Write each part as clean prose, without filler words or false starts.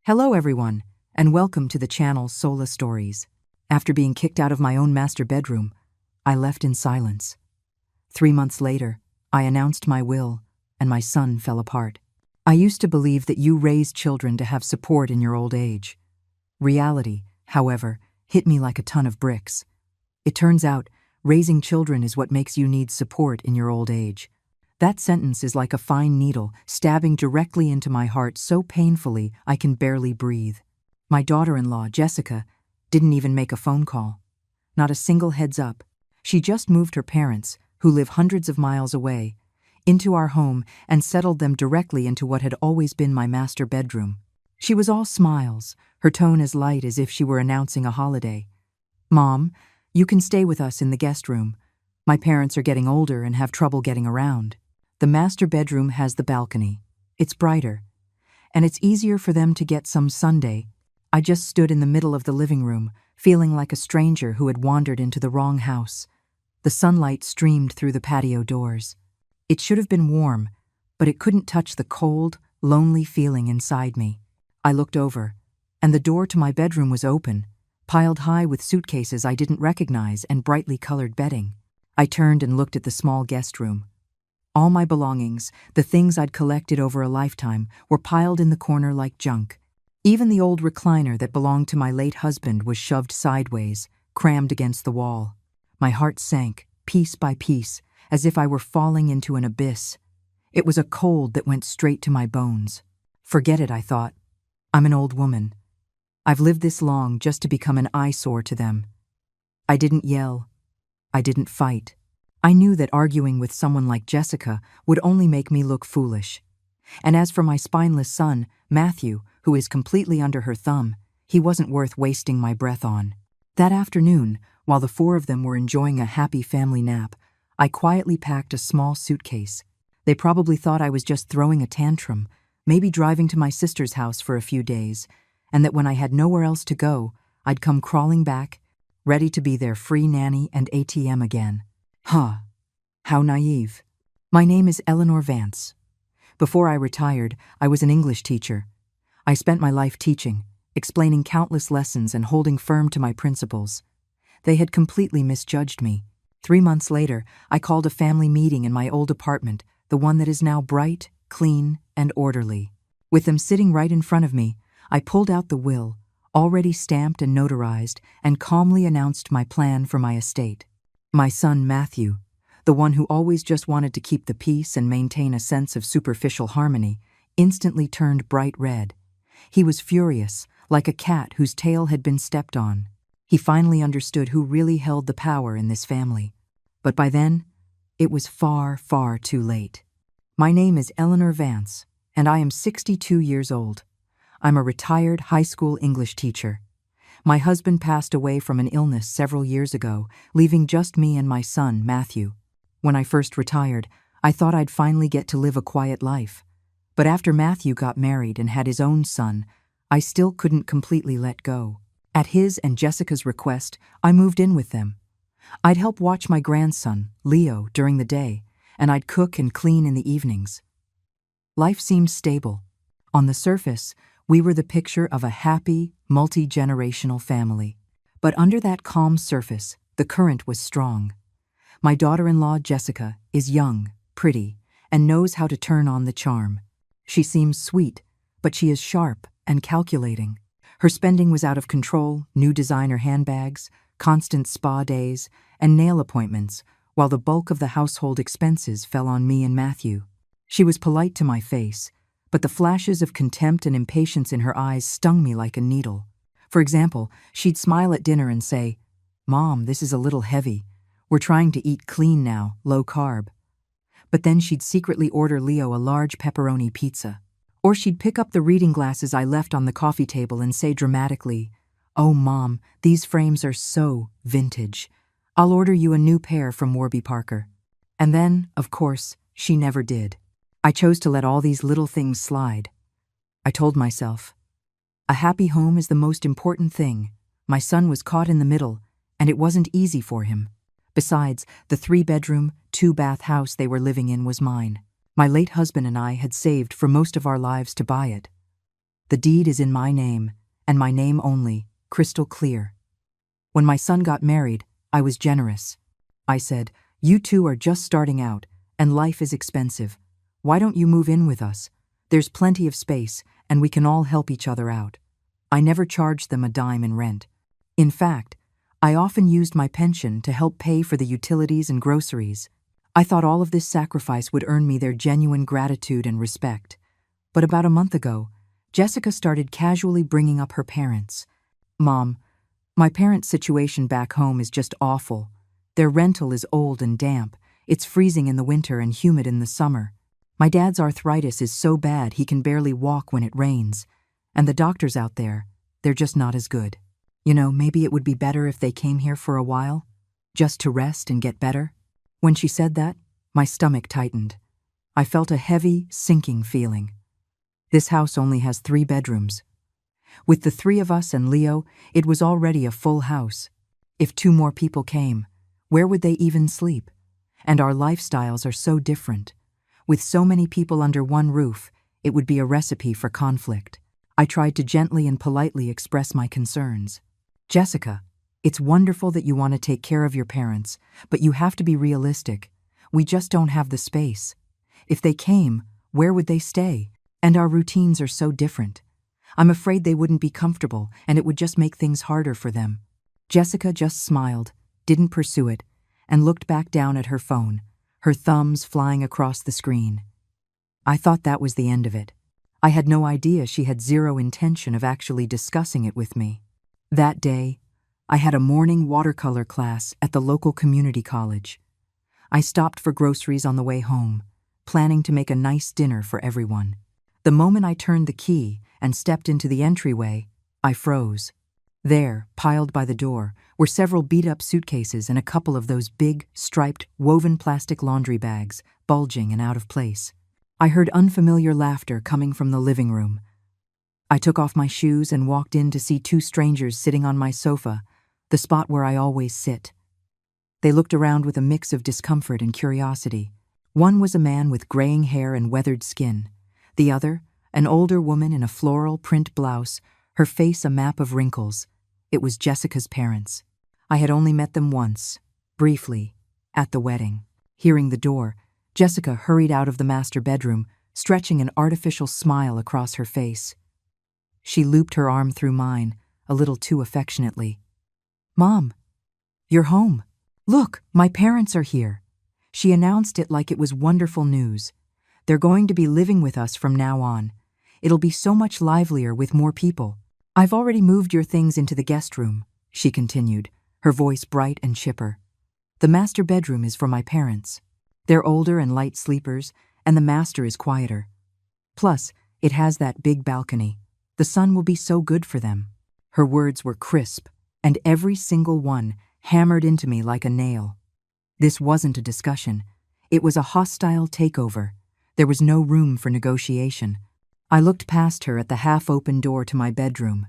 Hello everyone, and welcome to the channel Sola Stories. After being kicked out of my own master bedroom, I left in silence. 3 months later, I announced my will, and my son fell apart. I used to believe that you raise children to have support in your old age. Reality, however, hit me like a ton of bricks. It turns out, raising children is what makes you need support in your old age. That sentence is like a fine needle stabbing directly into my heart so painfully I can barely breathe. My daughter-in-law, Jessica, didn't even make a phone call. Not a single heads up. She just moved her parents, who live hundreds of miles away, into our home and settled them directly into what had always been my master bedroom. She was all smiles, her tone as light as if she were announcing a holiday. "Mom, you can stay with us in the guest room. My parents are getting older and have trouble getting around. The master bedroom has the balcony. It's brighter, and it's easier for them to get some Sunday." I just stood in the middle of the living room, feeling like a stranger who had wandered into the wrong house. The sunlight streamed through the patio doors. It should have been warm, but it couldn't touch the cold, lonely feeling inside me. I looked over, and the door to my bedroom was open, piled high with suitcases I didn't recognize and brightly colored bedding. I turned and looked at the small guest room. All my belongings, the things I'd collected over a lifetime, were piled in the corner like junk. Even the old recliner that belonged to my late husband was shoved sideways, crammed against the wall. My heart sank, piece by piece, as if I were falling into an abyss. It was a cold that went straight to my bones. Forget it, I thought. I'm an old woman. I've lived this long just to become an eyesore to them. I didn't yell. I didn't fight. I knew that arguing with someone like Jessica would only make me look foolish. And as for my spineless son, Matthew, who is completely under her thumb, he wasn't worth wasting my breath on. That afternoon, while the four of them were enjoying a happy family nap, I quietly packed a small suitcase. They probably thought I was just throwing a tantrum, maybe driving to my sister's house for a few days, and that when I had nowhere else to go, I'd come crawling back, ready to be their free nanny and ATM again. How naive. My name is Eleanor Vance. Before I retired, I was an English teacher. I spent my life teaching, explaining countless lessons and holding firm to my principles. They had completely misjudged me. 3 months later, I called a family meeting in my old apartment, the one that is now bright, clean, and orderly. With them sitting right in front of me, I pulled out the will, already stamped and notarized, and calmly announced my plan for my estate. My son Matthew, the one who always just wanted to keep the peace and maintain a sense of superficial harmony, instantly turned bright red. He was furious, like a cat whose tail had been stepped on. He finally understood who really held the power in this family. But by then, it was far, far too late. My name is Eleanor Vance, and I am 62 years old. I'm a retired high school English teacher. My husband passed away from an illness several years ago, leaving just me and my son, Matthew. When I first retired, I thought I'd finally get to live a quiet life. But after Matthew got married and had his own son, I still couldn't completely let go. At his and Jessica's request, I moved in with them. I'd help watch my grandson, Leo, during the day, and I'd cook and clean in the evenings. Life seemed stable. On the surface, we were the picture of a happy, multi-generational family. But under that calm surface, the current was strong. My daughter-in-law, Jessica, is young, pretty, and knows how to turn on the charm. She seems sweet, but she is sharp and calculating. Her spending was out of control, new designer handbags, constant spa days, and nail appointments, while the bulk of the household expenses fell on me and Matthew. She was polite to my face, but the flashes of contempt and impatience in her eyes stung me like a needle. For example, she'd smile at dinner and say, "Mom, this is a little heavy. We're trying to eat clean now, low carb." But then she'd secretly order Leo a large pepperoni pizza. Or she'd pick up the reading glasses I left on the coffee table and say dramatically, "Oh, Mom, these frames are so vintage. I'll order you a new pair from Warby Parker." And then, of course, she never did. I chose to let all these little things slide. I told myself, a happy home is the most important thing. My son was caught in the middle, and it wasn't easy for him. Besides, the 3-bedroom, 2-bath house they were living in was mine. My late husband and I had saved for most of our lives to buy it. The deed is in my name, and my name only, crystal clear. When my son got married, I was generous. I said, "You two are just starting out, and life is expensive. Why don't you move in with us? There's plenty of space, and we can all help each other out." I never charged them a dime in rent. In fact, I often used my pension to help pay for the utilities and groceries. I thought all of this sacrifice would earn me their genuine gratitude and respect. But about a month ago, Jessica started casually bringing up her parents. "Mom, my parents' situation back home is just awful. Their rental is old and damp. It's freezing in the winter and humid in the summer. My dad's arthritis is so bad he can barely walk when it rains. And the doctors out there, they're just not as good. Maybe it would be better if they came here for a while, just to rest and get better." When she said that, my stomach tightened. I felt a heavy, sinking feeling. This house only has 3 bedrooms. With the 3 of us and Leo, it was already a full house. If 2 more people came, where would they even sleep? And our lifestyles are so different. With so many people under one roof, it would be a recipe for conflict. I tried to gently and politely express my concerns. "Jessica, it's wonderful that you want to take care of your parents, but you have to be realistic. We just don't have the space. If they came, where would they stay? And our routines are so different. I'm afraid they wouldn't be comfortable, and it would just make things harder for them." Jessica just smiled, didn't pursue it, and looked back down at her phone, her thumbs flying across the screen. I thought that was the end of it. I had no idea she had zero intention of actually discussing it with me. That day, I had a morning watercolor class at the local community college. I stopped for groceries on the way home, planning to make a nice dinner for everyone. The moment I turned the key and stepped into the entryway, I froze. There, piled by the door, were several beat-up suitcases and a couple of those big, striped, woven plastic laundry bags, bulging and out of place. I heard unfamiliar laughter coming from the living room. I took off my shoes and walked in to see 2 strangers sitting on my sofa, the spot where I always sit. They looked around with a mix of discomfort and curiosity. One was a man with graying hair and weathered skin. The other, an older woman in a floral print blouse, her face a map of wrinkles. It was Jessica's parents. I had only met them once, briefly, at the wedding. Hearing the door, Jessica hurried out of the master bedroom, stretching an artificial smile across her face. She looped her arm through mine, a little too affectionately. "Mom, you're home. Look, my parents are here." She announced it like it was wonderful news. "They're going to be living with us from now on. It'll be so much livelier with more people. I've already moved your things into the guest room," she continued, her voice bright and chipper. "The master bedroom is for my parents. They're older and light sleepers, and the master is quieter. Plus, it has that big balcony. The sun will be so good for them." Her words were crisp, and every single one hammered into me like a nail. This wasn't a discussion. It was a hostile takeover. There was no room for negotiation. I looked past her at the half-open door to my bedroom.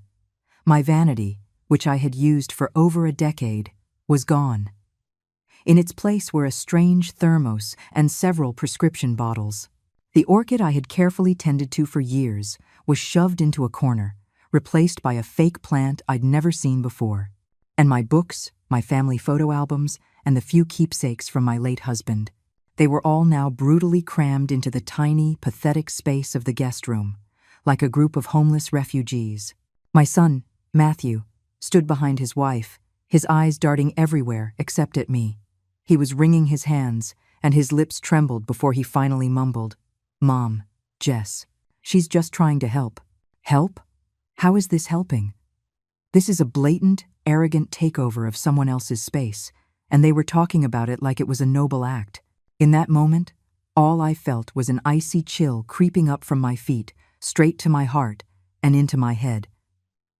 My vanity, which I had used for over a decade, was gone. In its place were a strange thermos and several prescription bottles. The orchid I had carefully tended to for years was shoved into a corner, replaced by a fake plant I'd never seen before. And my books, my family photo albums, and the few keepsakes from my late husband. They were all now brutally crammed into the tiny, pathetic space of the guest room, like a group of homeless refugees. My son, Matthew, stood behind his wife, his eyes darting everywhere except at me. He was wringing his hands, and his lips trembled before he finally mumbled, "Mom, Jess, she's just trying to help." Help? How is this helping? This is a blatant, arrogant takeover of someone else's space, and they were talking about it like it was a noble act. In that moment, all I felt was an icy chill creeping up from my feet, straight to my heart, and into my head.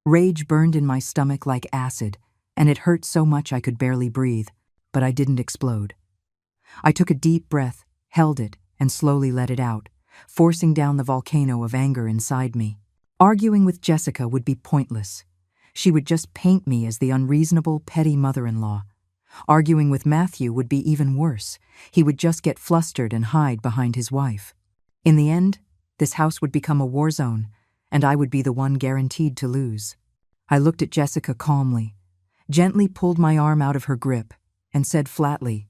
Rage burned in my stomach like acid, and it hurt so much I could barely breathe, but I didn't explode. I took a deep breath, held it, and slowly let it out, forcing down the volcano of anger inside me. Arguing with Jessica would be pointless. She would just paint me as the unreasonable, petty mother-in-law. Arguing with Matthew would be even worse. He would just get flustered and hide behind his wife. In the end, this house would become a war zone, and I would be the one guaranteed to lose. I looked at Jessica calmly, gently pulled my arm out of her grip, and said flatly,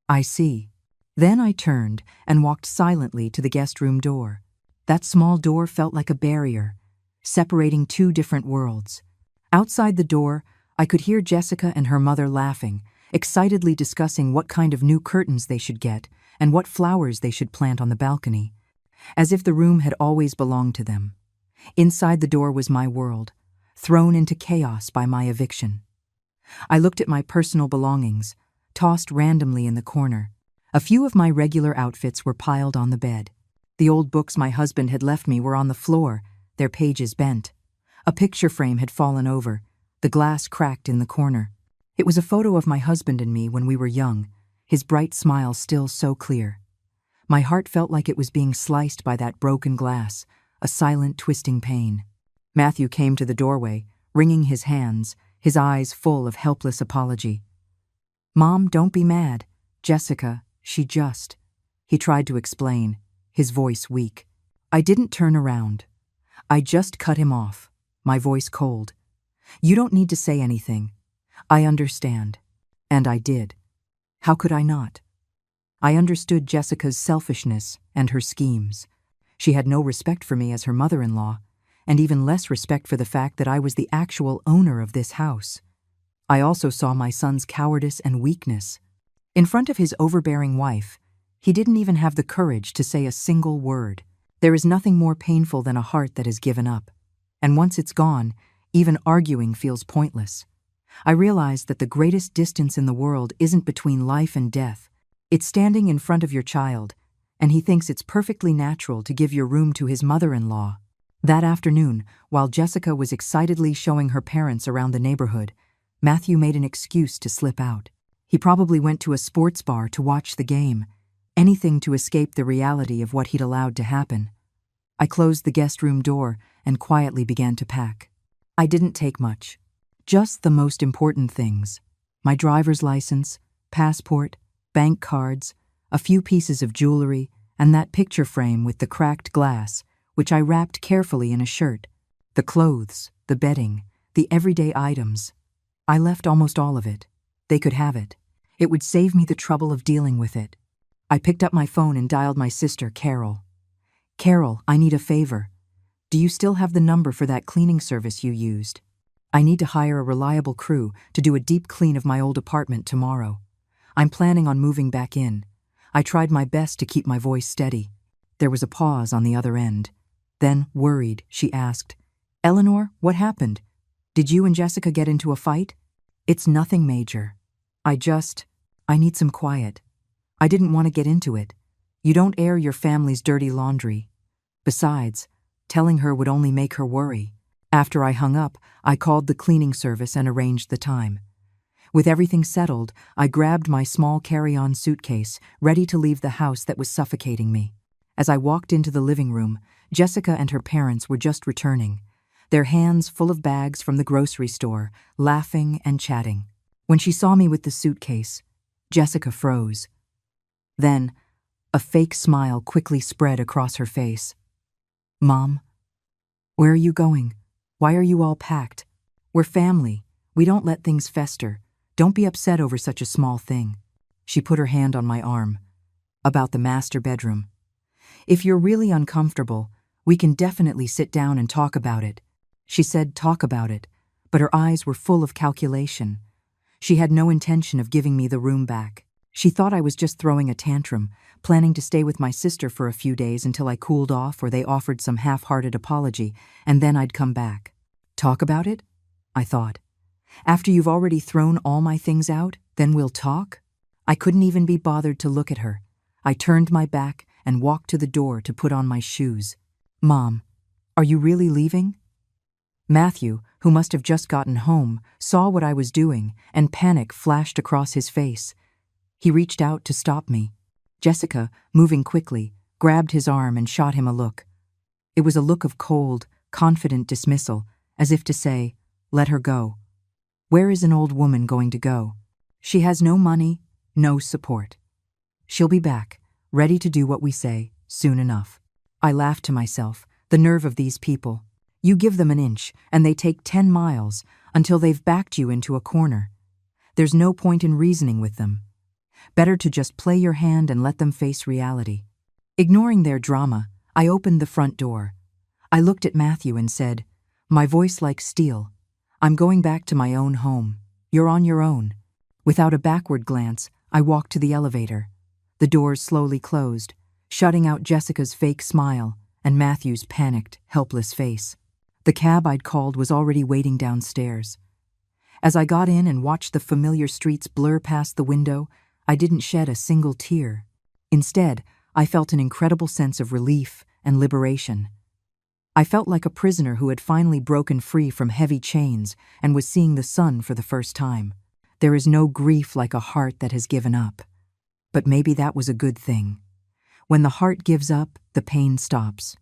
"I see." Then I turned and walked silently to the guest room door. That small door felt like a barrier, separating two different worlds. Outside the door, I could hear Jessica and her mother laughing, excitedly discussing what kind of new curtains they should get and what flowers they should plant on the balcony, as if the room had always belonged to them. Inside the door was my world, thrown into chaos by my eviction. I looked at my personal belongings, tossed randomly in the corner. A few of my regular outfits were piled on the bed. The old books my husband had left me were on the floor, their pages bent. A picture frame had fallen over, the glass cracked in the corner. It was a photo of my husband and me when we were young, his bright smile still so clear. My heart felt like it was being sliced by that broken glass, a silent, twisting pain. Matthew came to the doorway, wringing his hands, his eyes full of helpless apology. "Mom, don't be mad. Jessica, she just..." He tried to explain, his voice weak. I didn't turn around. I just cut him off, my voice cold. "You don't need to say anything. I understand." And I did. How could I not? I understood Jessica's selfishness and her schemes. She had no respect for me as her mother-in-law, and even less respect for the fact that I was the actual owner of this house. I also saw my son's cowardice and weakness. In front of his overbearing wife, he didn't even have the courage to say a single word. There is nothing more painful than a heart that has given up. And once it's gone, even arguing feels pointless. I realized that the greatest distance in the world isn't between life and death. It's standing in front of your child, and he thinks it's perfectly natural to give your room to his mother-in-law. That afternoon, while Jessica was excitedly showing her parents around the neighborhood, Matthew made an excuse to slip out. He probably went to a sports bar to watch the game, anything to escape the reality of what he'd allowed to happen. I closed the guest room door and quietly began to pack. I didn't take much. Just the most important things: my driver's license, passport, bank cards, a few pieces of jewelry, and that picture frame with the cracked glass, which I wrapped carefully in a shirt. The clothes, the bedding, the everyday items. I left almost all of it. They could have it. It would save me the trouble of dealing with it. I picked up my phone and dialed my sister, Carol. "Carol, I need a favor. Do you still have the number for that cleaning service you used? I need to hire a reliable crew to do a deep clean of my old apartment tomorrow. I'm planning on moving back in." I tried my best to keep my voice steady. There was a pause on the other end. Then, worried, she asked, "Eleanor, what happened? Did you and Jessica get into a fight?" "It's nothing major. I need some quiet. I didn't want to get into it. You don't air your family's dirty laundry. Besides, telling her would only make her worry." After I hung up, I called the cleaning service and arranged the time. With everything settled, I grabbed my small carry-on suitcase, ready to leave the house that was suffocating me. As I walked into the living room, Jessica and her parents were just returning, their hands full of bags from the grocery store, laughing and chatting. When she saw me with the suitcase, Jessica froze. Then, a fake smile quickly spread across her face. "Mom, where are you going? Why are you all packed? We're family. We don't let things fester. Don't be upset over such a small thing." She put her hand on my arm. "About the master bedroom. If you're really uncomfortable, we can definitely sit down and talk about it." She said talk about it, but her eyes were full of calculation. She had no intention of giving me the room back. She thought I was just throwing a tantrum, planning to stay with my sister for a few days until I cooled off or they offered some half-hearted apology, and then I'd come back. Talk about it? I thought. After you've already thrown all my things out, then we'll talk? I couldn't even be bothered to look at her. I turned my back and walked to the door to put on my shoes. "Mom, are you really leaving?" Matthew, who must have just gotten home, saw what I was doing, and panic flashed across his face. He reached out to stop me. Jessica, moving quickly, grabbed his arm and shot him a look. It was a look of cold, confident dismissal, as if to say, "Let her go. Where is an old woman going to go? She has no money, no support. She'll be back, ready to do what we say, soon enough." I laughed to myself, the nerve of these people. You give them an inch, and they take 10 miles until they've backed you into a corner. There's no point in reasoning with them. Better to just play your hand and let them face reality. Ignoring their drama, I opened the front door. I looked at Matthew and said, my voice like steel, I'm going back to my own home. You're on your own. Without a backward glance, I walked to the elevator. The doors slowly closed, shutting out Jessica's fake smile and Matthew's panicked, helpless face. The cab I'd called was already waiting downstairs. As I got in and watched the familiar streets blur past the window, I didn't shed a single tear. Instead, I felt an incredible sense of relief and liberation. I felt like a prisoner who had finally broken free from heavy chains and was seeing the sun for the first time. There is no grief like a heart that has given up. But maybe that was a good thing. When the heart gives up, the pain stops.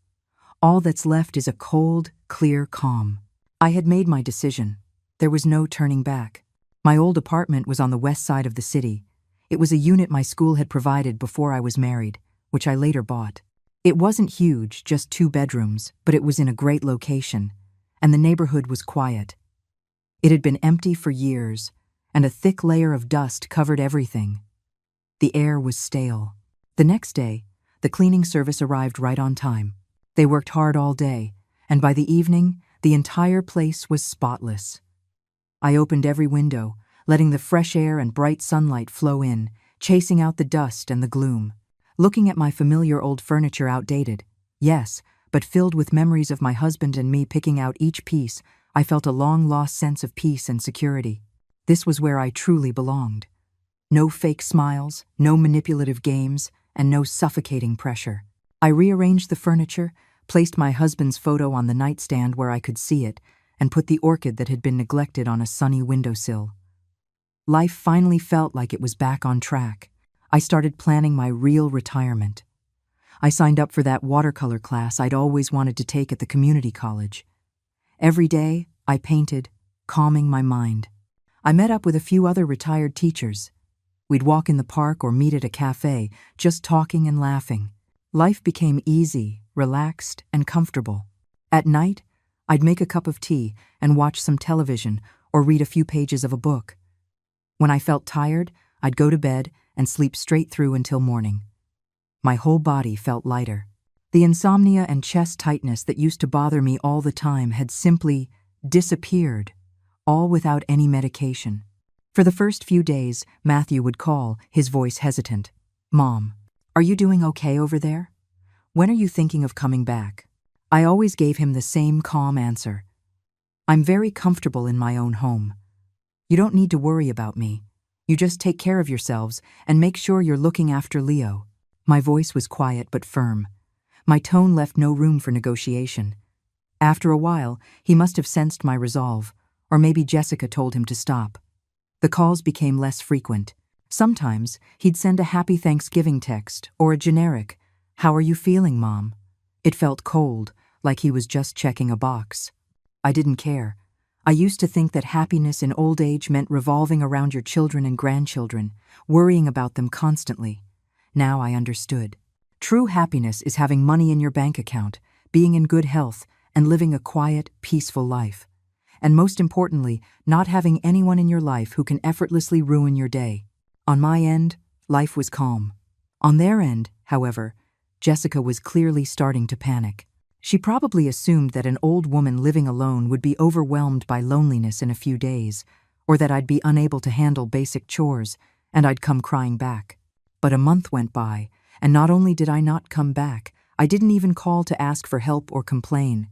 All that's left is a cold, clear calm. I had made my decision. There was no turning back. My old apartment was on the west side of the city. It was a unit my school had provided before I was married, which I later bought. It wasn't huge, just 2 bedrooms, but it was in a great location, and the neighborhood was quiet. It had been empty for years, and a thick layer of dust covered everything. The air was stale. The next day, the cleaning service arrived right on time. They worked hard all day, and by the evening, the entire place was spotless. I opened every window, letting the fresh air and bright sunlight flow in, chasing out the dust and the gloom. Looking at my familiar old furniture outdated, yes, but filled with memories of my husband and me picking out each piece, I felt a long-lost sense of peace and security. This was where I truly belonged. No fake smiles, no manipulative games, and no suffocating pressure. I rearranged the furniture, placed my husband's photo on the nightstand where I could see it, and put the orchid that had been neglected on a sunny windowsill. Life finally felt like it was back on track. I started planning my real retirement. I signed up for that watercolor class I'd always wanted to take at the community college. Every day, I painted, calming my mind. I met up with a few other retired teachers. We'd walk in the park or meet at a cafe, just talking and laughing. Life became easy, relaxed, and comfortable. At night, I'd make a cup of tea and watch some television or read a few pages of a book. When I felt tired, I'd go to bed and sleep straight through until morning. My whole body felt lighter. The insomnia and chest tightness that used to bother me all the time had simply disappeared, all without any medication. For the first few days, Matthew would call, his voice hesitant. "Mom, are you doing okay over there? When are you thinking of coming back?" I always gave him the same calm answer. "I'm very comfortable in my own home. You don't need to worry about me. You just take care of yourselves and make sure you're looking after Leo." My voice was quiet but firm. My tone left no room for negotiation. After a while, he must have sensed my resolve, or maybe Jessica told him to stop. The calls became less frequent. Sometimes, he'd send a happy Thanksgiving text or a generic, "How are you feeling, Mom?" It felt cold, like he was just checking a box. I didn't care. I used to think that happiness in old age meant revolving around your children and grandchildren, worrying about them constantly. Now I understood. True happiness is having money in your bank account, being in good health, and living a quiet, peaceful life. And most importantly, not having anyone in your life who can effortlessly ruin your day. On my end, life was calm. On their end, however, Jessica was clearly starting to panic. She probably assumed that an old woman living alone would be overwhelmed by loneliness in a few days, or that I'd be unable to handle basic chores, and I'd come crying back. But a month went by, and not only did I not come back, I didn't even call to ask for help or complain.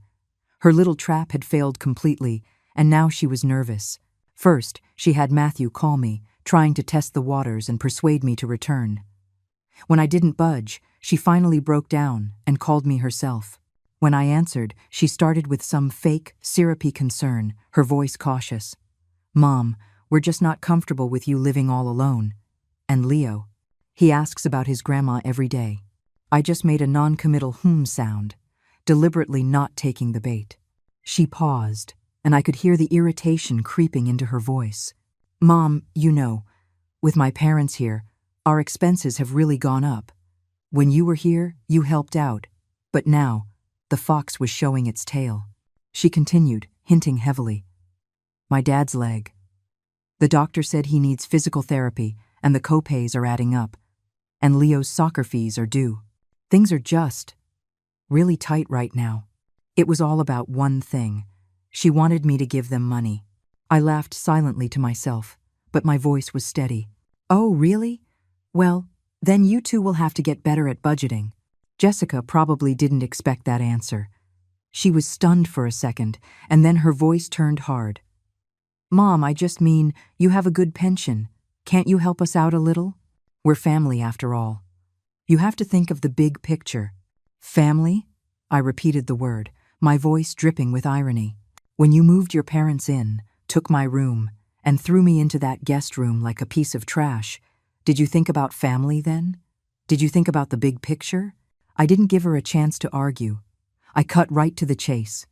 Her little trap had failed completely, and now she was nervous. First, she had Matthew call me, trying to test the waters and persuade me to return. When I didn't budge, she finally broke down and called me herself. When I answered, she started with some fake, syrupy concern, her voice cautious. "Mom, we're just not comfortable with you living all alone. And Leo, he asks about his grandma every day." I just made a non-committal sound, deliberately not taking the bait. She paused, and I could hear the irritation creeping into her voice. "Mom, you know, with my parents here, our expenses have really gone up. When you were here, you helped out, but now, the fox was showing its tail." She continued, hinting heavily. My dad's leg. The doctor said he needs physical therapy, and the co-pays are adding up. And Leo's soccer fees are due. Things are just really tight right now. It was all about one thing. She wanted me to give them money. I laughed silently to myself, but my voice was steady. Oh, really? Well, then you two will have to get better at budgeting. Jessica probably didn't expect that answer. She was stunned for a second, and then her voice turned hard. Mom, I just mean, you have a good pension. Can't you help us out a little? We're family after all. You have to think of the big picture. Family? I repeated the word, my voice dripping with irony. When you moved your parents in, took my room, and threw me into that guest room like a piece of trash, did you think about family then? Did you think about the big picture? I didn't give her a chance to argue. I cut right to the chase.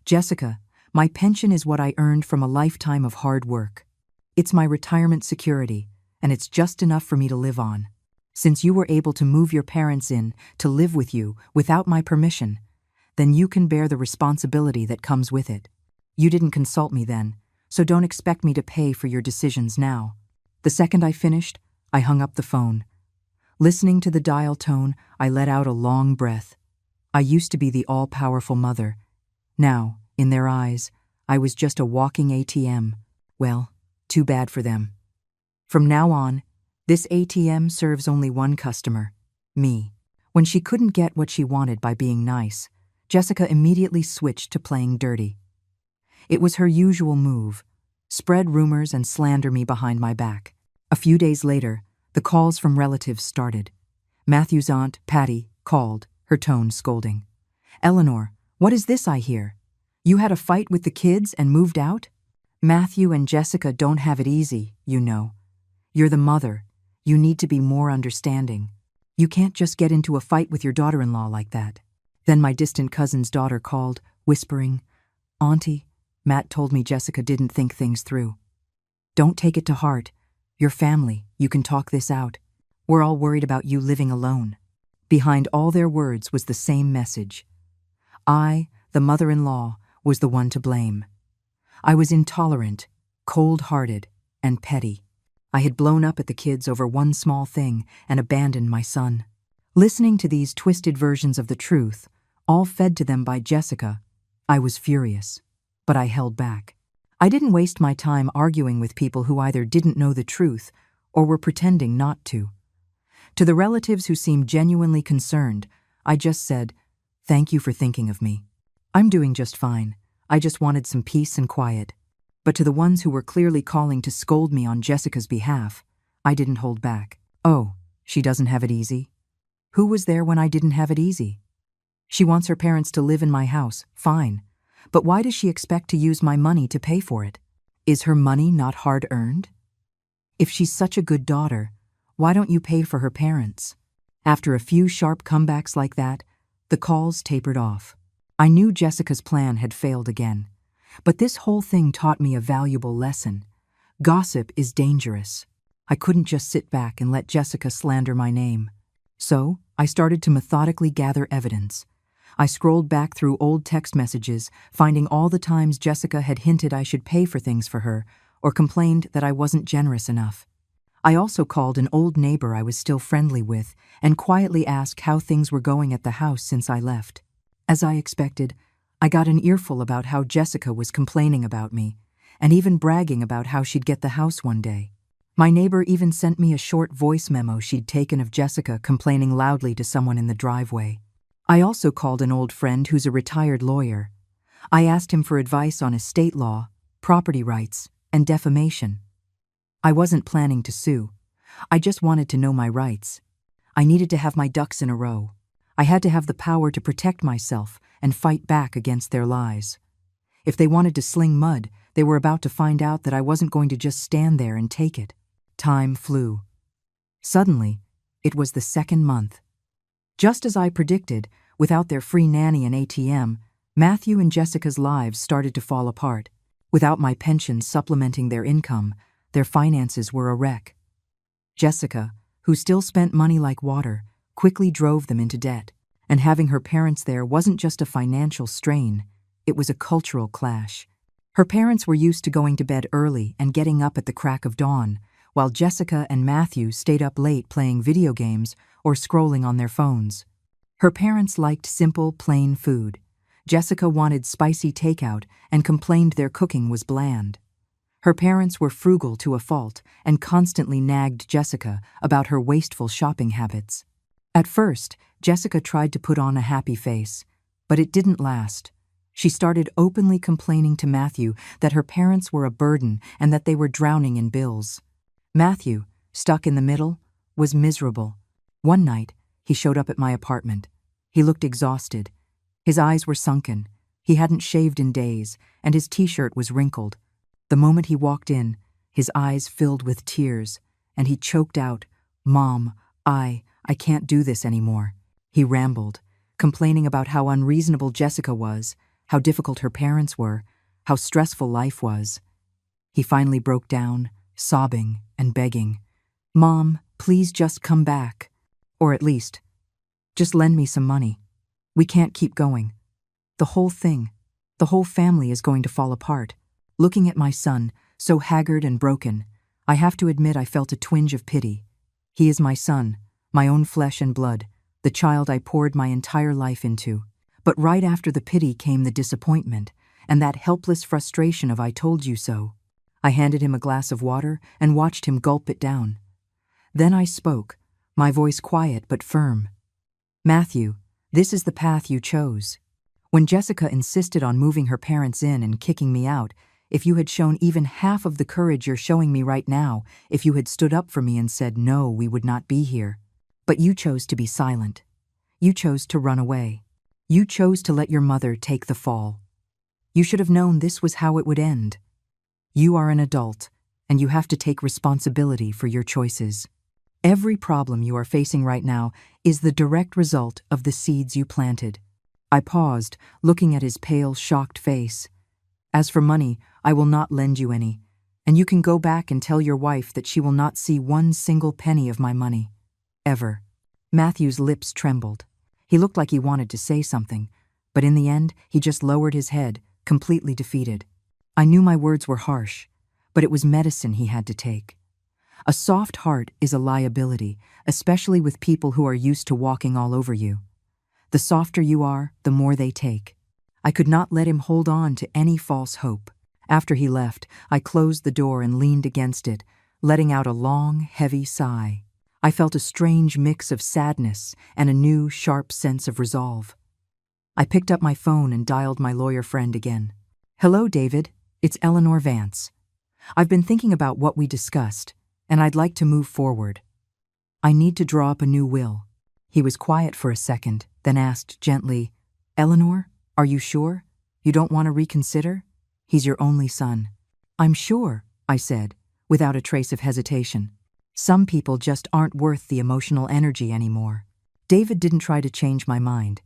Jessica, my pension is what I earned from a lifetime of hard work. It's my retirement security, and it's just enough for me to live on. Since you were able to move your parents in to live with you without my permission, then you can bear the responsibility that comes with it. You didn't consult me then, so don't expect me to pay for your decisions now. The second I finished, I hung up the phone. Listening to the dial tone, I let out a long breath. I used to be the all-powerful mother. Now, in their eyes, I was just a walking ATM. Well, too bad for them. From now on, this ATM serves only one customer, me. When she couldn't get what she wanted by being nice, Jessica immediately switched to playing dirty. It was her usual move, spread rumors and slander me behind my back. A few days later, the calls from relatives started. Matthew's aunt, Patty, called, her tone scolding. Eleanor, what is this I hear? You had a fight with the kids and moved out? Matthew and Jessica don't have it easy, you know. You're the mother. You need to be more understanding. You can't just get into a fight with your daughter-in-law like that. Then my distant cousin's daughter called, whispering, Auntie, Matt told me Jessica didn't think things through. Don't take it to heart. Your family, you can talk this out. We're all worried about you living alone. Behind all their words was the same message. I, the mother-in-law, was the one to blame. I was intolerant, cold-hearted, and petty. I had blown up at the kids over one small thing and abandoned my son. Listening to these twisted versions of the truth, all fed to them by Jessica, I was furious. But I held back. I didn't waste my time arguing with people who either didn't know the truth or were pretending not to. To the relatives who seemed genuinely concerned, I just said, Thank you for thinking of me. I'm doing just fine. I just wanted some peace and quiet. But to the ones who were clearly calling to scold me on Jessica's behalf, I didn't hold back. Oh, she doesn't have it easy? Who was there when I didn't have it easy? She wants her parents to live in my house, fine. But why does she expect to use my money to pay for it? Is her money not hard-earned? If she's such a good daughter, why don't you pay for her parents? After a few sharp comebacks like that, the calls tapered off. I knew Jessica's plan had failed again. But this whole thing taught me a valuable lesson. Gossip is dangerous. I couldn't just sit back and let Jessica slander my name. So, I started to methodically gather evidence. I scrolled back through old text messages, finding all the times Jessica had hinted I should pay for things for her, or complained that I wasn't generous enough. I also called an old neighbor I was still friendly with and quietly asked how things were going at the house since I left. As I expected, I got an earful about how Jessica was complaining about me, and even bragging about how she'd get the house one day. My neighbor even sent me a short voice memo she'd taken of Jessica complaining loudly to someone in the driveway. I also called an old friend who's a retired lawyer. I asked him for advice on estate law, property rights, and defamation. I wasn't planning to sue. I just wanted to know my rights. I needed to have my ducks in a row. I had to have the power to protect myself and fight back against their lies. If they wanted to sling mud, they were about to find out that I wasn't going to just stand there and take it. Time flew. Suddenly, it was the second month. Just as I predicted, without their free nanny and ATM, Matthew and Jessica's lives started to fall apart. Without my pension supplementing their income, their finances were a wreck. Jessica, who still spent money like water, quickly drove them into debt, and having her parents there wasn't just a financial strain, It was a cultural clash. Her parents were used to going to bed early and getting up at the crack of dawn, while Jessica and Matthew stayed up late playing video games or scrolling on their phones. Her parents liked simple, plain food. Jessica wanted spicy takeout and complained their cooking was bland. Her parents were frugal to a fault and constantly nagged Jessica about her wasteful shopping habits. At first, Jessica tried to put on a happy face, but it didn't last. She started openly complaining to Matthew that her parents were a burden and that they were drowning in bills. Matthew, stuck in the middle, was miserable. One night, he showed up at my apartment. He looked exhausted. His eyes were sunken. He hadn't shaved in days, and his t-shirt was wrinkled. The moment he walked in, his eyes filled with tears, and he choked out, "Mom, I can't do this anymore." He rambled, complaining about how unreasonable Jessica was, how difficult her parents were, how stressful life was. He finally broke down, sobbing and begging, "Mom, please just come back. Or at least, just lend me some money. We can't keep going. The whole family is going to fall apart." Looking at my son, so haggard and broken, I have to admit I felt a twinge of pity. He is my son, my own flesh and blood, the child I poured my entire life into. But right after the pity came the disappointment, and that helpless frustration of "I told you so." I handed him a glass of water and watched him gulp it down. Then I spoke, my voice quiet but firm. "Matthew, this is the path you chose. When Jessica insisted on moving her parents in and kicking me out, if you had shown even half of the courage you're showing me right now, if you had stood up for me and said no, we would not be here. But you chose to be silent. You chose to run away. You chose to let your mother take the fall. You should have known this was how it would end. You are an adult, and you have to take responsibility for your choices. Every problem you are facing right now is the direct result of the seeds you planted." I paused, looking at his pale, shocked face. "As for money, I will not lend you any, and you can go back and tell your wife that she will not see one single penny of my money. Ever." Matthew's lips trembled. He looked like he wanted to say something, but in the end, he just lowered his head, completely defeated. I knew my words were harsh, but it was medicine he had to take. A soft heart is a liability, especially with people who are used to walking all over you. The softer you are, the more they take. I could not let him hold on to any false hope. After he left, I closed the door and leaned against it, letting out a long, heavy sigh. I felt a strange mix of sadness and a new, sharp sense of resolve. I picked up my phone and dialed my lawyer friend again. "Hello, David. It's Eleanor Vance. I've been thinking about what we discussed, and I'd like to move forward. I need to draw up a new will." He was quiet for a second, then asked gently, "Eleanor, are you sure? You don't want to reconsider? He's your only son." "I'm sure," I said, without a trace of hesitation. "Some people just aren't worth the emotional energy anymore." David didn't try to change my mind.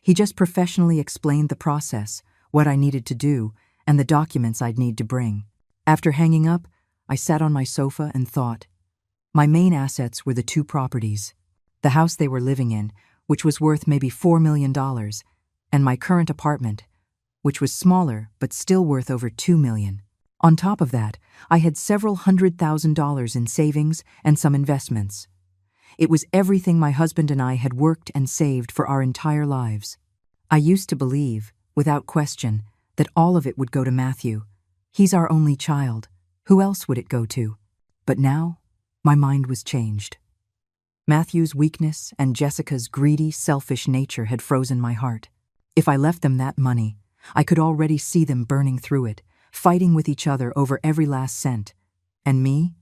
He just professionally explained the process, what I needed to do, and the documents I'd need to bring. After hanging up, I sat on my sofa and thought. My main assets were the 2 properties, the house they were living in, which was worth maybe $4 million, and my current apartment, which was smaller but still worth over $2 million. On top of that, I had several $100,000 in savings and some investments. It was everything my husband and I had worked and saved for our entire lives. I used to believe, without question, that all of it would go to Matthew. He's our only child. Who else would it go to? But now, my mind was changed. Matthew's weakness and Jessica's greedy, selfish nature had frozen my heart. If I left them that money, I could already see them burning through it, fighting with each other over every last cent. And me?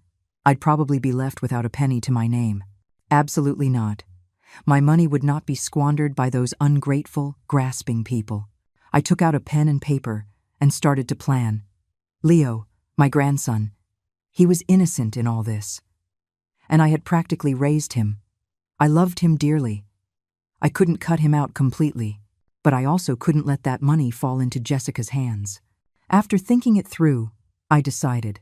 I'd probably be left without a penny to my name. Absolutely not. My money would not be squandered by those ungrateful, grasping people. I took out a pen and paper and started to plan. Leo, my grandson, he was innocent in all this. And I had practically raised him. I loved him dearly. I couldn't cut him out completely, but I also couldn't let that money fall into Jessica's hands. After thinking it through, I decided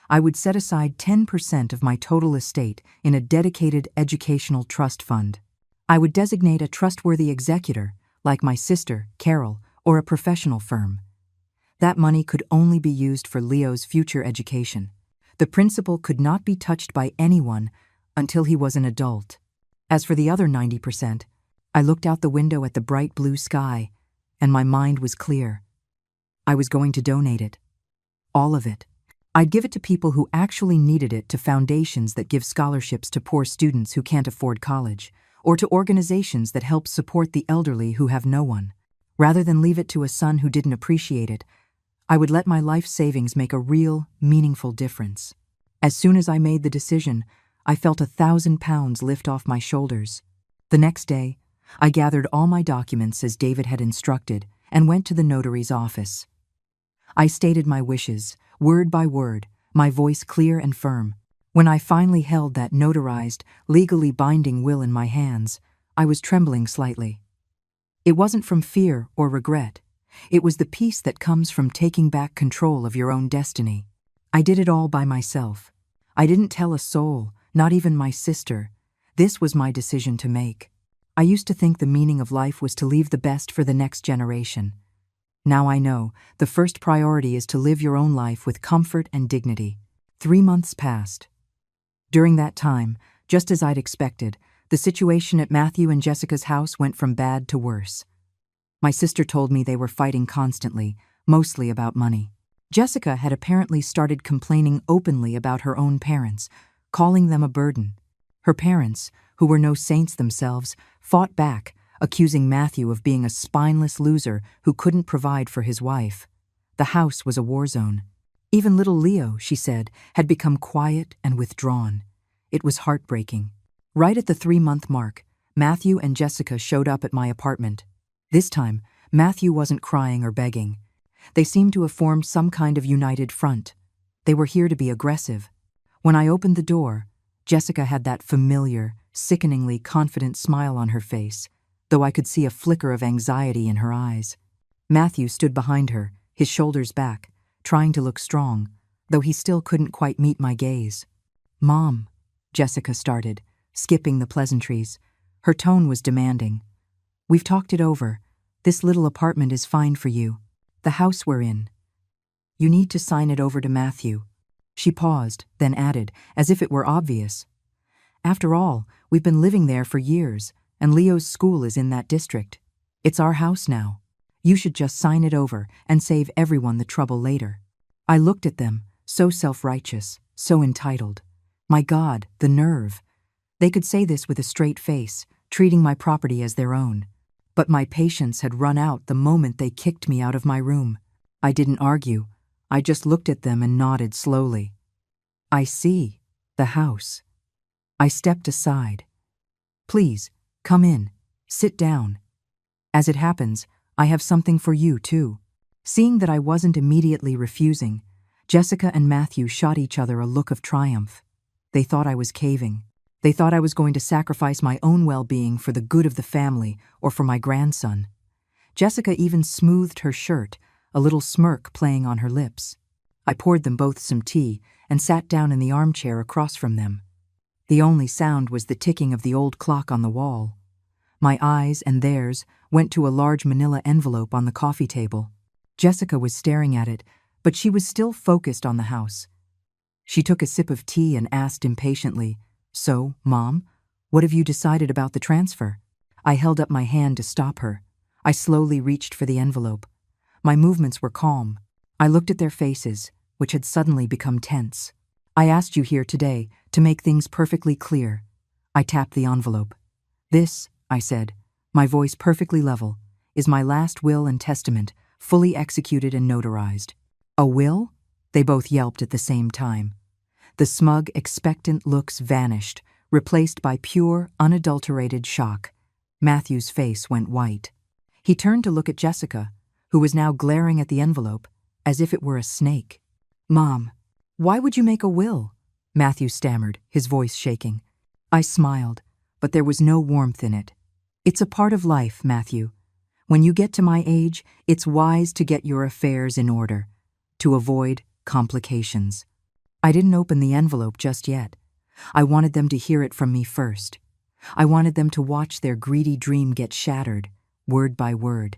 I would set aside 10% of my total estate in a dedicated educational trust fund. I would designate a trustworthy executor, like my sister, Carol, or a professional firm. That money could only be used for Leo's future education. The principal could not be touched by anyone until he was an adult. As for the other 90%, I looked out the window at the bright blue sky, and my mind was clear. I was going to donate it. All of it. I'd give it to people who actually needed it, to foundations that give scholarships to poor students who can't afford college, or to organizations that help support the elderly who have no one. Rather than leave it to a son who didn't appreciate it, I would let my life savings make a real, meaningful difference. As soon as I made the decision, I felt 1,000 pounds lift off my shoulders. The next day, I gathered all my documents as David had instructed and went to the notary's office. I stated my wishes, word by word, my voice clear and firm. When I finally held that notarized, legally binding will in my hands, I was trembling slightly. It wasn't from fear or regret. It was the peace that comes from taking back control of your own destiny. I did it all by myself. I didn't tell a soul, not even my sister. This was my decision to make. I used to think the meaning of life was to leave the best for the next generation. Now I know the first priority is to live your own life with comfort and dignity. 3 months passed. During that time, just as I'd expected, the situation at Matthew and Jessica's house went from bad to worse. My sister told me they were fighting constantly, mostly about money. Jessica had apparently started complaining openly about her own parents, calling them a burden. Her parents, who were no saints themselves, fought back, accusing Matthew of being a spineless loser who couldn't provide for his wife. The house was a war zone. Even little Leo, she said, had become quiet and withdrawn. It was heartbreaking. Right at the 3-month mark, Matthew and Jessica showed up at my apartment. This time, Matthew wasn't crying or begging. They seemed to have formed some kind of united front. They were here to be aggressive. When I opened the door, Jessica had that familiar, sickeningly confident smile on her face, though I could see a flicker of anxiety in her eyes. Matthew stood behind her, his shoulders back, trying to look strong, though he still couldn't quite meet my gaze. "Mom," Jessica started, skipping the pleasantries. Her tone was demanding. "We've talked it over. This little apartment is fine for you. The house we're in. You need to sign it over to Matthew." She paused, then added, as if it were obvious. "After all, we've been living there for years, and Leo's school is in that district. It's our house now. You should just sign it over and save everyone the trouble later." I looked at them, so self-righteous, so entitled. My God, the nerve. They could say this with a straight face, treating my property as their own. But my patience had run out the moment they kicked me out of my room. I didn't argue. I just looked at them and nodded slowly. "I see. The house." I stepped aside. "Please, come in. Sit down. As it happens, I have something for you, too." Seeing that I wasn't immediately refusing, Jessica and Matthew shot each other a look of triumph. They thought I was caving. They thought I was going to sacrifice my own well-being for the good of the family or for my grandson. Jessica even smoothed her shirt, a little smirk playing on her lips. I poured them both some tea and sat down in the armchair across from them. The only sound was the ticking of the old clock on the wall. My eyes and theirs went to a large manila envelope on the coffee table. Jessica was staring at it, but she was still focused on the house. She took a sip of tea and asked impatiently, "So, Mom, what have you decided about the transfer?" I held up my hand to stop her. I slowly reached for the envelope. My movements were calm. I looked at their faces, which had suddenly become tense. "I asked you here today to make things perfectly clear." I tapped the envelope. "This," I said, my voice perfectly level, "is my last will and testament, fully executed and notarized." "A will?" They both yelped at the same time. The smug, expectant looks vanished, replaced by pure, unadulterated shock. Matthew's face went white. He turned to look at Jessica, who was now glaring at the envelope, as if it were a snake. "Mom, why would you make a will?" Matthew stammered, his voice shaking. I smiled, but there was no warmth in it. "It's a part of life, Matthew. When you get to my age, it's wise to get your affairs in order, to avoid complications." I didn't open the envelope just yet. I wanted them to hear it from me first. I wanted them to watch their greedy dream get shattered, word by word.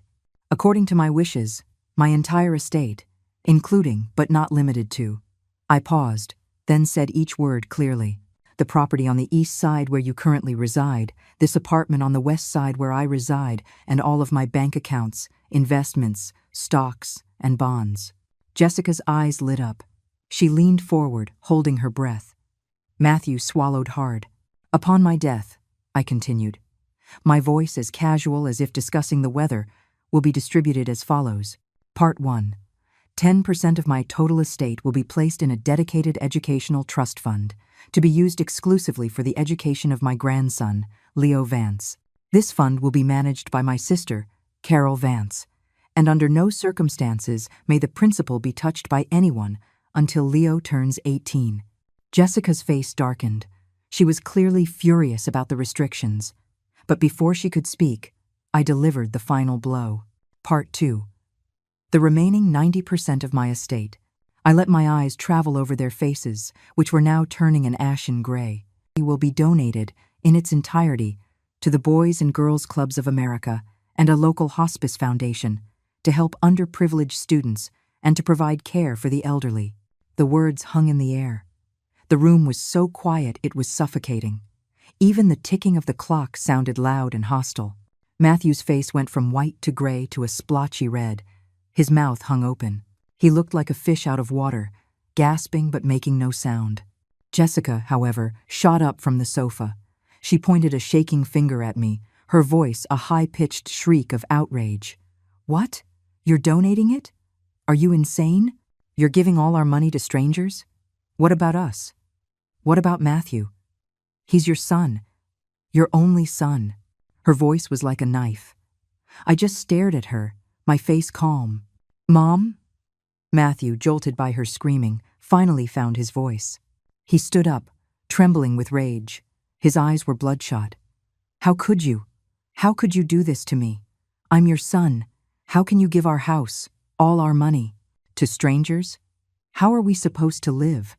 According to my wishes, my entire estate, including but not limited to. I paused, then said each word clearly. The property on the east side where you currently reside, this apartment on the west side where I reside, and all of my bank accounts, investments, stocks, and bonds. Jessica's eyes lit up. She leaned forward, holding her breath. Matthew swallowed hard. Upon my death, I continued, my voice as casual as if discussing the weather, will be distributed as follows. Part 1. 10% of my total estate will be placed in a dedicated educational trust fund, to be used exclusively for the education of my grandson, Leo Vance. This fund will be managed by my sister, Carol Vance, and under no circumstances may the principal be touched by anyone until Leo turns 18. Jessica's face darkened. She was clearly furious about the restrictions. But before she could speak, I delivered the final blow. Part 2. The remaining 90% of my estate. I let my eyes travel over their faces, which were now turning an ashen gray. It will be donated, in its entirety, to the Boys and Girls Clubs of America and a local hospice foundation to help underprivileged students and to provide care for the elderly. The words hung in the air. The room was so quiet it was suffocating. Even the ticking of the clock sounded loud and hostile. Matthew's face went from white to gray to a splotchy red. His mouth hung open. He looked like a fish out of water, gasping but making no sound. Jessica, however, shot up from the sofa. She pointed a shaking finger at me, her voice a high-pitched shriek of outrage. What? You're donating it? Are you insane? You're giving all our money to strangers? What about us? What about Matthew? He's your son. Your only son. Her voice was like a knife. I just stared at her, my face calm. Mom? Matthew, jolted by her screaming, finally found his voice. He stood up, trembling with rage. His eyes were bloodshot. How could you? How could you do this to me? I'm your son. How can you give our house, all our money, to strangers? How are we supposed to live?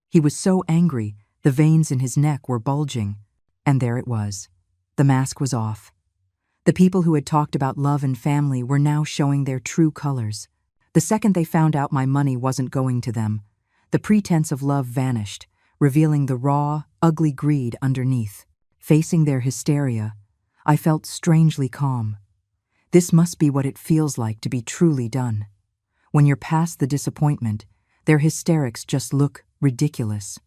He was so angry, the veins in his neck were bulging. And there it was. The mask was off. The people who had talked about love and family were now showing their true colors. The second they found out my money wasn't going to them, the pretense of love vanished, revealing the raw, ugly greed underneath. Facing their hysteria, I felt strangely calm. This must be what it feels like to be truly done. When you're past the disappointment, their hysterics just look ridiculous.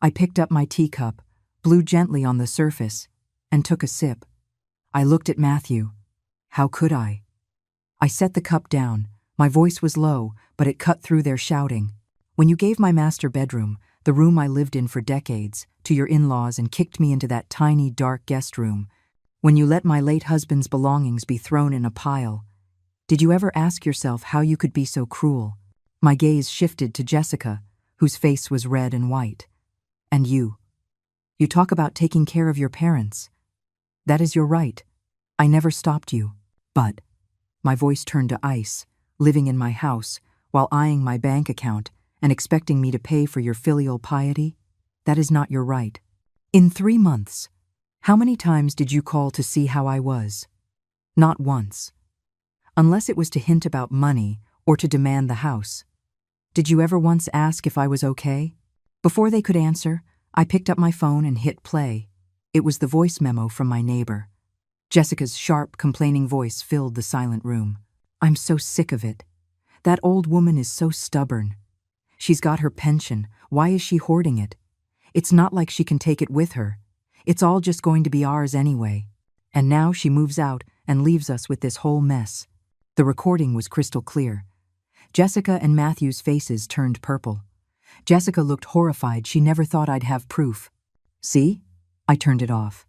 I picked up my teacup, blew gently on the surface, and took a sip. I looked at Matthew. How could I? I set the cup down. My voice was low, but it cut through their shouting. When you gave my master bedroom, the room I lived in for decades, to your in-laws and kicked me into that tiny, dark guest room, when you let my late husband's belongings be thrown in a pile, did you ever ask yourself how you could be so cruel? My gaze shifted to Jessica, whose face was red and white. And you. You talk about taking care of your parents. That is your right. I never stopped you. But, my voice turned to ice, living in my house, while eyeing my bank account and expecting me to pay for your filial piety, that is not your right. In 3 months, how many times did you call to see how I was? Not once. Unless it was to hint about money or to demand the house. Did you ever once ask if I was okay? Before they could answer, I picked up my phone and hit play. It was the voice memo from my neighbor. Jessica's sharp, complaining voice filled the silent room. I'm so sick of it. That old woman is so stubborn. She's got her pension. Why is she hoarding it? It's not like she can take it with her. It's all just going to be ours anyway. And now she moves out and leaves us with this whole mess. The recording was crystal clear. Jessica and Matthew's faces turned purple. Jessica looked horrified. She never thought I'd have proof. See? I turned it off.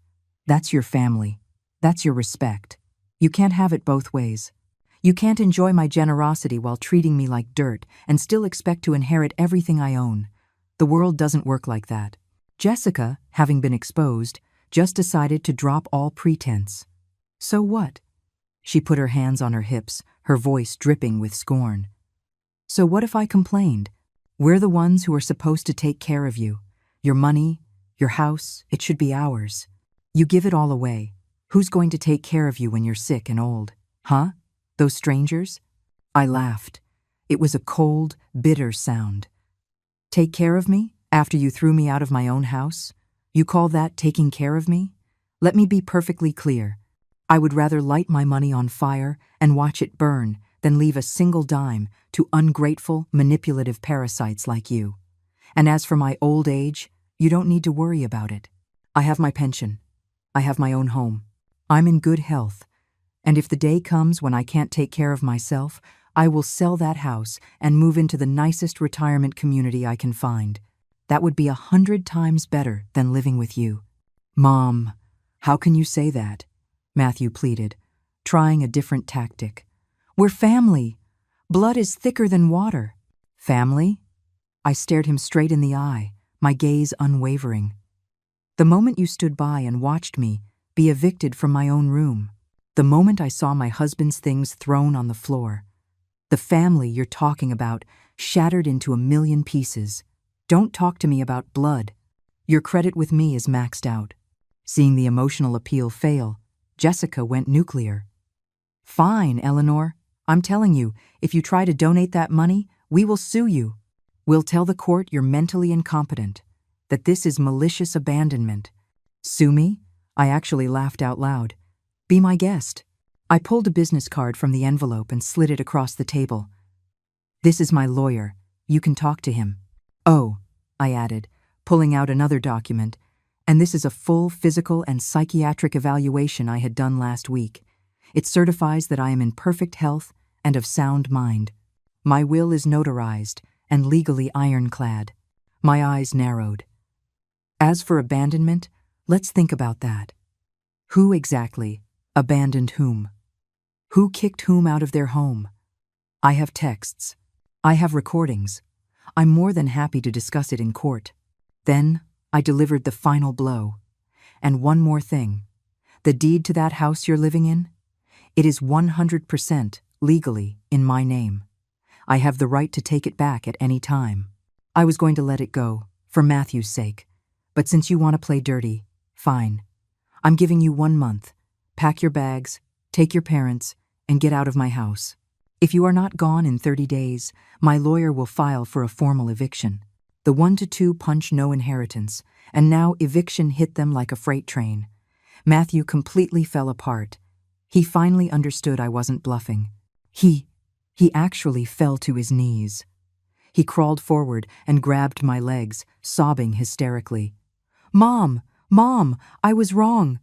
That's your family. That's your respect. You can't have it both ways. You can't enjoy my generosity while treating me like dirt and still expect to inherit everything I own. The world doesn't work like that. Jessica, having been exposed, just decided to drop all pretense. So what? She put her hands on her hips, her voice dripping with scorn. So what if I complained? We're the ones who are supposed to take care of you. Your money, your house, it should be ours. You give it all away. Who's going to take care of you when you're sick and old? Huh? Those strangers? I laughed. It was a cold, bitter sound. Take care of me after you threw me out of my own house? You call that taking care of me? Let me be perfectly clear. I would rather light my money on fire and watch it burn than leave a single dime to ungrateful, manipulative parasites like you. And as for my old age, you don't need to worry about it. I have my pension. I have my own home. I'm in good health. And if the day comes when I can't take care of myself, I will sell that house and move into the nicest retirement community I can find. That would be 100 times better than living with you. Mom, how can you say that? Matthew pleaded, trying a different tactic. We're family. Blood is thicker than water. Family? I stared him straight in the eye, my gaze unwavering. The moment you stood by and watched me be evicted from my own room, the moment I saw my husband's things thrown on the floor, the family you're talking about shattered into a million pieces. Don't talk to me about blood. Your credit with me is maxed out. Seeing the emotional appeal fail, Jessica went nuclear. Fine, Eleanor. I'm telling you, if you try to donate that money, we will sue you. We'll tell the court you're mentally incompetent, that this is malicious abandonment. Sue me? I actually laughed out loud. Be my guest. I pulled a business card from the envelope and slid it across the table. This is my lawyer. You can talk to him. Oh, I added, pulling out another document, and this is a full physical and psychiatric evaluation I had done last week. It certifies that I am in perfect health and of sound mind. My will is notarized and legally ironclad. My eyes narrowed. As for abandonment, let's think about that. Who exactly abandoned whom? Who kicked whom out of their home? I have texts. I have recordings. I'm more than happy to discuss it in court. Then I delivered the final blow. And one more thing. The deed to that house you're living in? It is 100% legally in my name. I have the right to take it back at any time. I was going to let it go, for Matthew's sake. But since you want to play dirty, fine. I'm giving you 1 month. Pack your bags, take your parents, and get out of my house. If you are not gone in 30 days, my lawyer will file for a formal eviction. The 1 to 2 punch no inheritance, and now eviction hit them like a freight train. Matthew completely fell apart. He finally understood I wasn't bluffing. He actually fell to his knees. He crawled forward and grabbed my legs, sobbing hysterically. Mom, I was wrong.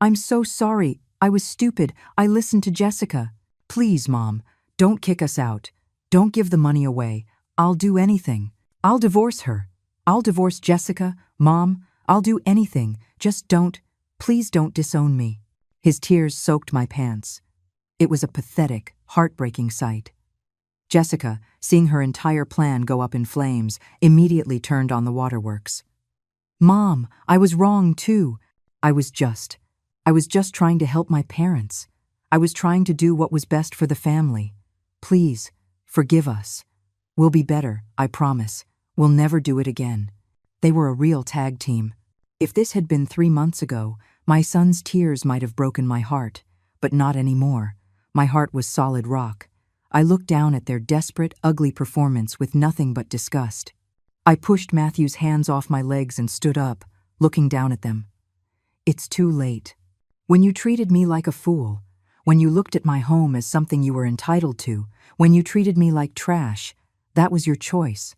I'm so sorry. I was stupid. I listened to Jessica. Please, Mom, don't kick us out. Don't give the money away. I'll do anything. I'll divorce her. I'll divorce Jessica. Mom, I'll do anything. Just please don't disown me. His tears soaked my pants. It was a pathetic, heartbreaking sight. Jessica, seeing her entire plan go up in flames, immediately turned on the waterworks. Mom, I was wrong too. I was just trying to help my parents. I was trying to do what was best for the family. Please, forgive us. We'll be better, I promise. We'll never do it again. They were a real tag team. If this had been 3 months ago, my son's tears might have broken my heart, but not anymore. My heart was solid rock. I looked down at their desperate, ugly performance with nothing but disgust. I pushed Matthew's hands off my legs and stood up, looking down at them. It's too late. When you treated me like a fool, when you looked at my home as something you were entitled to, when you treated me like trash, that was your choice.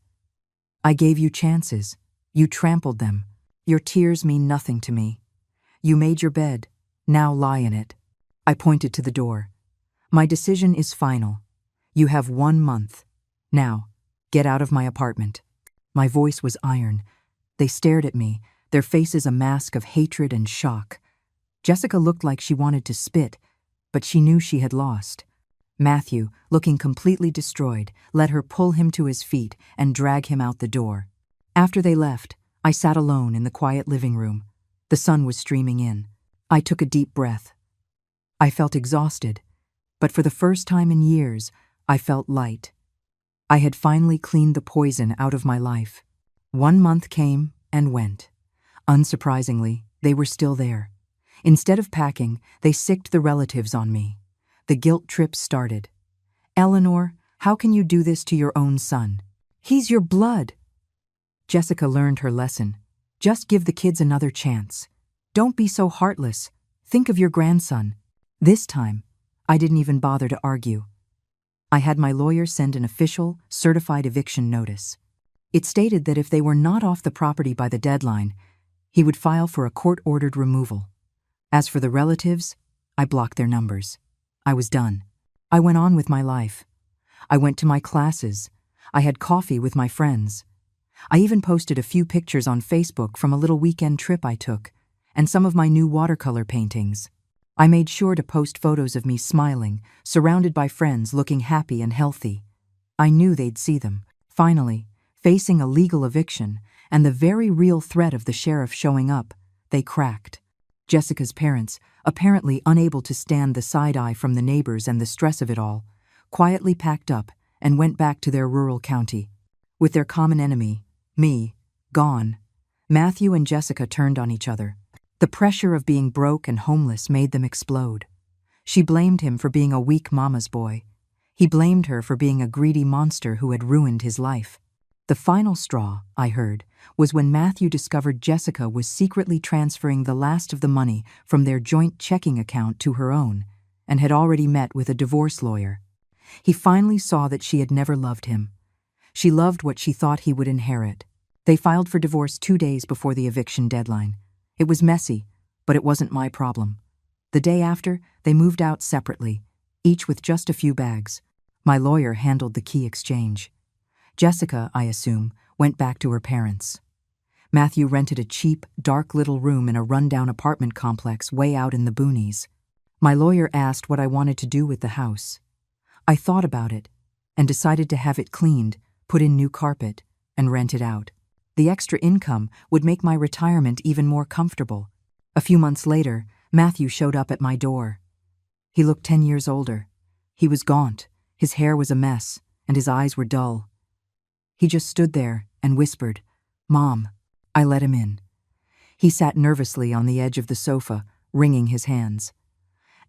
I gave you chances. You trampled them. Your tears mean nothing to me. You made your bed. Now lie in it. I pointed to the door. My decision is final. You have 1 month. Now, get out of my apartment. My voice was iron. They stared at me, their faces a mask of hatred and shock. Jessica looked like she wanted to spit, but she knew she had lost. Matthew, looking completely destroyed, let her pull him to his feet and drag him out the door. After they left, I sat alone in the quiet living room. The sun was streaming in. I took a deep breath. I felt exhausted, but for the first time in years, I felt light. I had finally cleaned the poison out of my life. 1 month came and went. Unsurprisingly, they were still there. Instead of packing, they sicked the relatives on me. The guilt trip started. Eleanor, how can you do this to your own son? He's your blood. Jessica learned her lesson. Just give the kids another chance. Don't be so heartless. Think of your grandson. This time, I didn't even bother to argue. I had my lawyer send an official, certified eviction notice. It stated that if they were not off the property by the deadline, he would file for a court-ordered removal. As for the relatives, I blocked their numbers. I was done. I went on with my life. I went to my classes. I had coffee with my friends. I even posted a few pictures on Facebook from a little weekend trip I took, and some of my new watercolor paintings. I made sure to post photos of me smiling, surrounded by friends looking happy and healthy. I knew they'd see them. Finally, facing a legal eviction and the very real threat of the sheriff showing up, they cracked. Jessica's parents, apparently unable to stand the side-eye from the neighbors and the stress of it all, quietly packed up and went back to their rural county. With their common enemy, me, gone, Matthew and Jessica turned on each other. The pressure of being broke and homeless made them explode. She blamed him for being a weak mama's boy. He blamed her for being a greedy monster who had ruined his life. The final straw, I heard, was when Matthew discovered Jessica was secretly transferring the last of the money from their joint checking account to her own, and had already met with a divorce lawyer. He finally saw that she had never loved him. She loved what she thought he would inherit. They filed for divorce 2 days before the eviction deadline. It was messy, but it wasn't my problem. The day after, they moved out separately, each with just a few bags. My lawyer handled the key exchange. Jessica, I assume, went back to her parents. Matthew rented a cheap, dark little room in a rundown apartment complex way out in the boonies. My lawyer asked what I wanted to do with the house. I thought about it and decided to have it cleaned, put in new carpet, and rent it out. The extra income would make my retirement even more comfortable. A few months later, Matthew showed up at my door. He looked 10 years older. He was gaunt, his hair was a mess, and his eyes were dull. He just stood there and whispered, "Mom." I let him in. He sat nervously on the edge of the sofa, wringing his hands.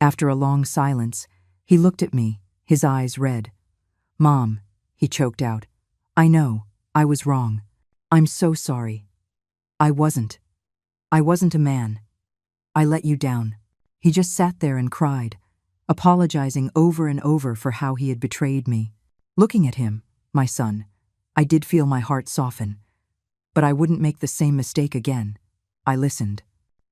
After a long silence, he looked at me, his eyes red. "Mom," he choked out, "I know, I was wrong. I'm so sorry. I wasn't a man. I let you down." He just sat there and cried, apologizing over and over for how he had betrayed me. Looking at him, my son, I did feel my heart soften. But I wouldn't make the same mistake again. I listened.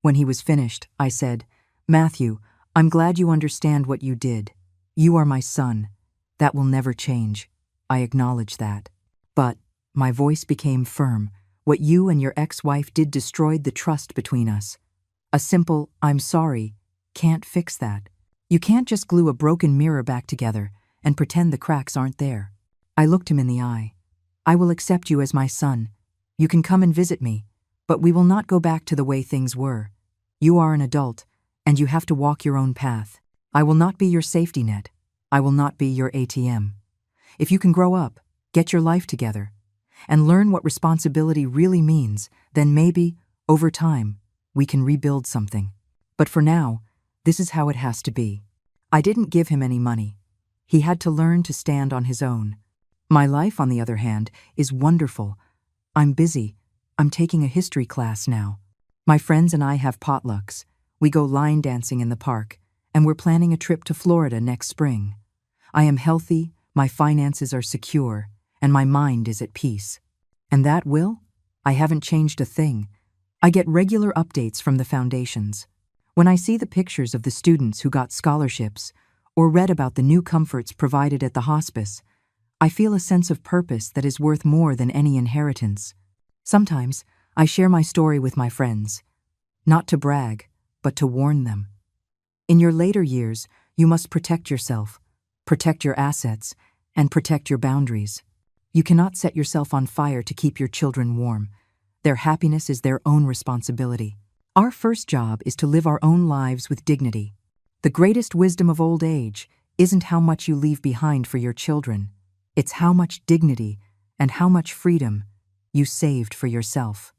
When he was finished, I said, "Matthew, I'm glad you understand what you did. You are my son. That will never change. I acknowledge that. But," my voice became firm, "what you and your ex-wife did destroyed the trust between us. A simple, 'I'm sorry,' can't fix that. You can't just glue a broken mirror back together and pretend the cracks aren't there." I looked him in the eye. "I will accept you as my son. You can come and visit me, but we will not go back to the way things were. You are an adult, and you have to walk your own path. I will not be your safety net. I will not be your ATM. If you can grow up, get your life together, and learn what responsibility really means, then maybe, over time, we can rebuild something. But for now, this is how it has to be." I didn't give him any money. He had to learn to stand on his own. My life, on the other hand, is wonderful. I'm busy. I'm taking a history class now. My friends and I have potlucks. We go line dancing in the park, and we're planning a trip to Florida next spring. I am healthy, my finances are secure, and my mind is at peace. And that, Will? I haven't changed a thing. I get regular updates from the foundations. When I see the pictures of the students who got scholarships or read about the new comforts provided at the hospice, I feel a sense of purpose that is worth more than any inheritance. Sometimes I share my story with my friends, not to brag, but to warn them. In your later years, you must protect yourself, protect your assets, and protect your boundaries. You cannot set yourself on fire to keep your children warm. Their happiness is their own responsibility. Our first job is to live our own lives with dignity. The greatest wisdom of old age isn't how much you leave behind for your children. It's how much dignity and how much freedom you saved for yourself.